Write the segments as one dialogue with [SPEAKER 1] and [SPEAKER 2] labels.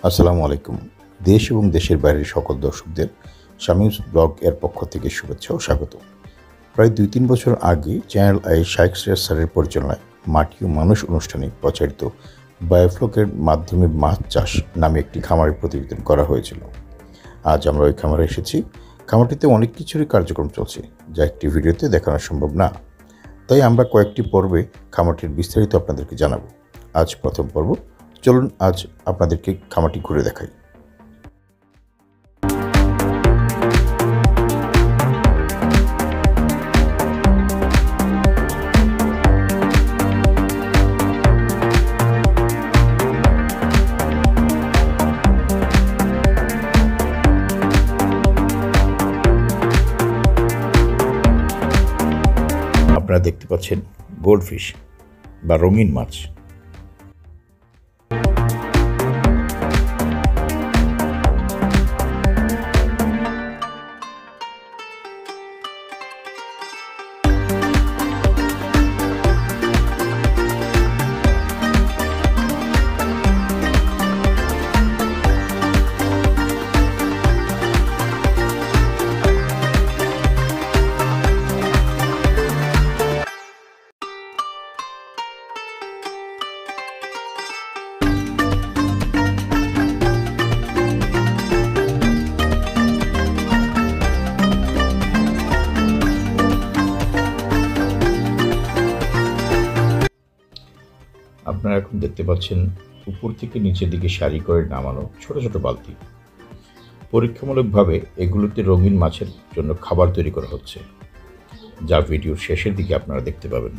[SPEAKER 1] আসসালামু আলাইকুম। দেশ এবং দেশের বাইরের সকল দর্শকদের শামীমস ব্লগ এর পক্ষ থেকে শুভেচ্ছা ও স্বাগত। প্রায় ২-৩ বছর আগে চ্যানেল আই শাইখ সিরাজ স্যারের পরিচালনায় মাটি ও মানুষ অনুষ্ঠানে প্রচারিত বায়োফ্লকের মাধ্যমে মাছ চাষ নামে একটি খামারের প্রতিবেদন করা হয়েছিল। আজ আমরা ওই খামারে এসেছি। খামারটিতে অনেক কিছুরই কার্যক্রম চলছে, যা একটি ভিডিওতে দেখানো সম্ভব না। তাই আমরা কয়েকটি পর্বে খামারটির বিস্তারিত আপনাদেরকে জানাবো। আজ প্রথম পর্ব। চলুন আজ আপনাদেরকে খামারটি ঘুরে দেখাই। আপনারা দেখতে পাচ্ছেন গোল্ডফিশ বা রঙিন মাছ। আপনারা এখন দেখতে পাচ্ছেন উপর থেকে নিচের দিকে সারি করে নামানো ছোট ছোট বালতি। পরীক্ষামূলকভাবে এগুলোতে রঙিন মাছের জন্য খাবার তৈরি করা হচ্ছে, যা ভিডিওর শেষের দিকে আপনারা দেখতে পাবেন।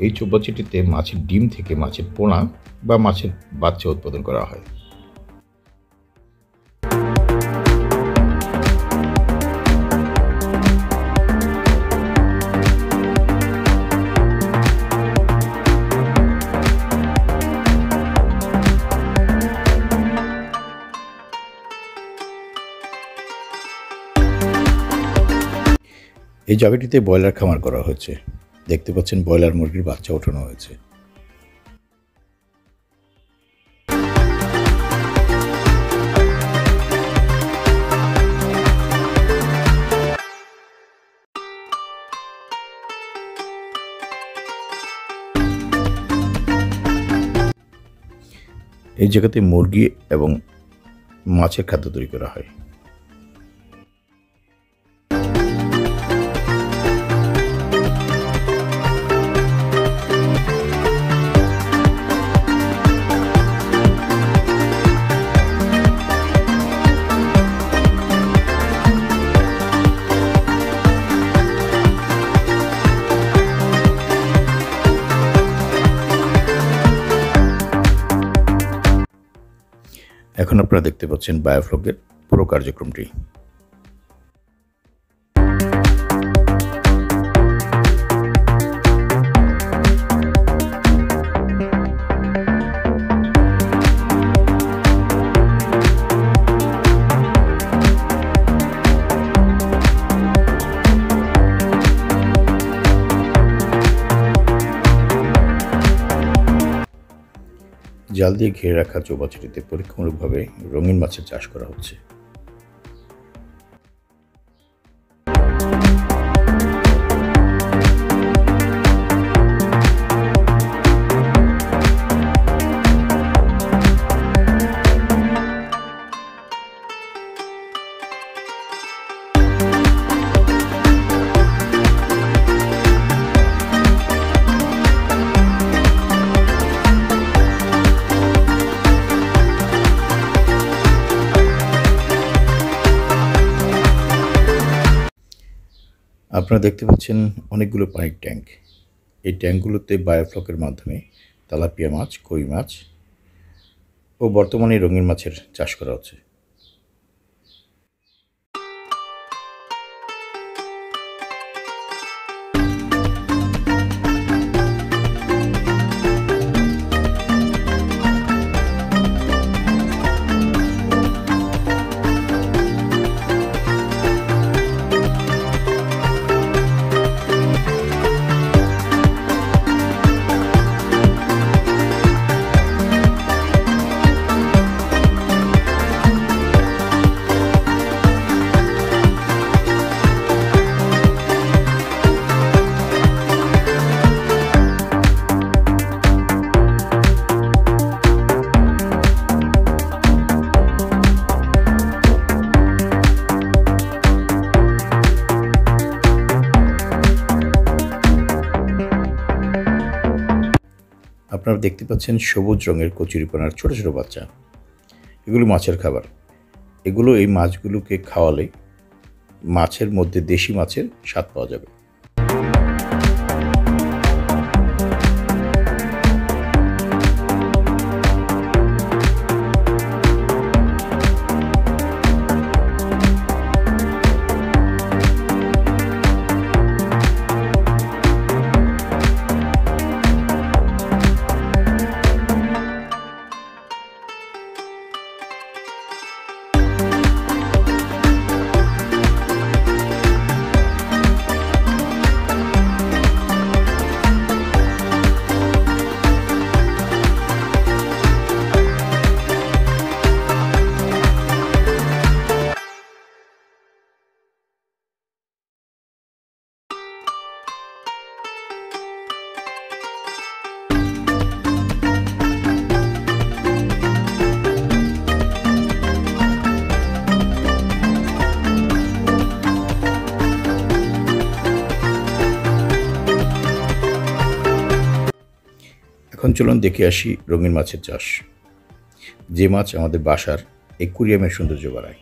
[SPEAKER 1] এই চৌবাচ্চাটিতে মাছের ডিম থেকে মাছের পোনা বা মাছের বাচ্চা উৎপাদন করা হয়। এই জায়গাটিতে ব্রয়লার খামার করা হয়েছে। দেখতে পাচ্ছেন ব্রয়লার মুরগির বাচ্চা ওঠানো হয়েছে। এই জায়গাতে মুরগি এবং মাছের খাদ্য তৈরি করা হয়। এখন আপনারা দেখতে পাচ্ছেন বায়োফ্লকের পুরো কার্যক্রমটি। জাল দিয়ে ঘিরে রাখা চৌবাচ্চাটিতে পরীক্ষামূলকভাবে রঙিন মাছের চাষ করা হচ্ছে। আপনারা দেখতে পাচ্ছেন অনেকগুলো পানির ট্যাঙ্ক। এই ট্যাঙ্কগুলোতে বায়োফ্লকের মাধ্যমে তেলাপিয়া মাছ, কই মাছ ও বর্তমানে রঙিন মাছের চাষ করা হচ্ছে। আপনারা দেখতে পাচ্ছেন সবুজ রঙের কচুরিপানার ছোট ছোট বাচ্চা। এগুলো মাছের খাবার। এগুলো এই মাছগুলোকে খাওয়ালে মাছের মধ্যে দেশি মাছের স্বাদ পাওয়া যাবে। এখন চলুন দেখে আসি রঙিন মাছের চাষ, যে মাছ আমাদের বাসার অ্যাকুয়ারিয়ামের সৌন্দর্য বাড়ায়।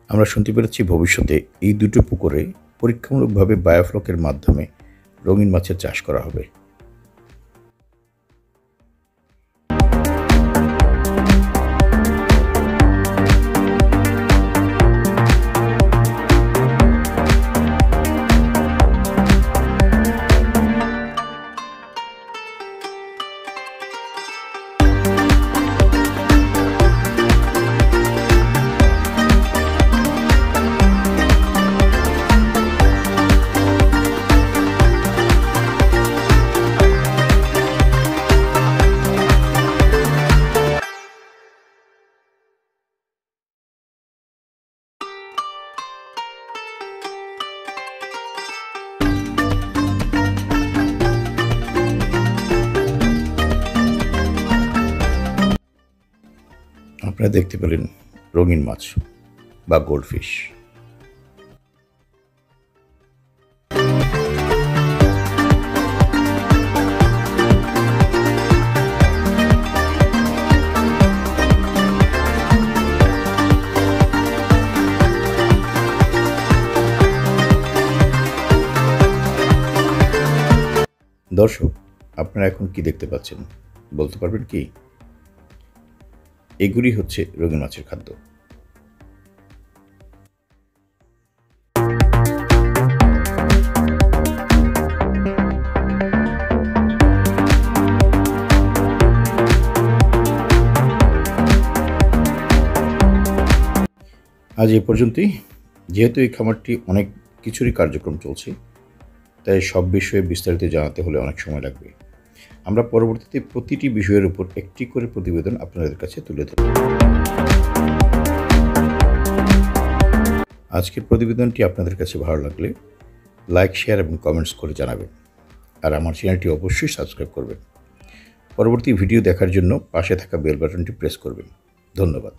[SPEAKER 1] আমরা শুনতে পেরেছি ভবিষ্যতে এই দুটো পুকুরে পরীক্ষামূলকভাবে বায়োফ্লকের মাধ্যমে রঙিন মাছের চাষ করা হবে। আপনারা দেখতে পেলেন রঙিন মাছ বা গোল্ডফিশ। দর্শক, আপনারা এখন কি দেখতে পাচ্ছেন বলতে পারবেন কি? এগুলি হচ্ছে রঙিন মাছের খাদ্য। আজ এ পর্যন্তই। যেহেতু এই খামারটি অনেক কিছুরই কার্যক্রম চলছে, তাই সব বিষয়ে বিস্তারিত জানাতে হলে অনেক সময় লাগবে। আমরা পরবর্তীতে প্রতিটি বিষয়ের উপর একটি করে প্রতিবেদন আপনাদের কাছে তুলে ধরব। আজকের প্রতিবেদনটি আপনাদের কাছে ভালো লাগলে লাইক, শেয়ার এবং কমেন্টস করে জানাবেন। আর আমার চ্যানেলটি অবশ্যই সাবস্ক্রাইব করবেন। পরবর্তী ভিডিও দেখার জন্য পাশে থাকা বেল বাটনটি প্রেস করবেন। ধন্যবাদ।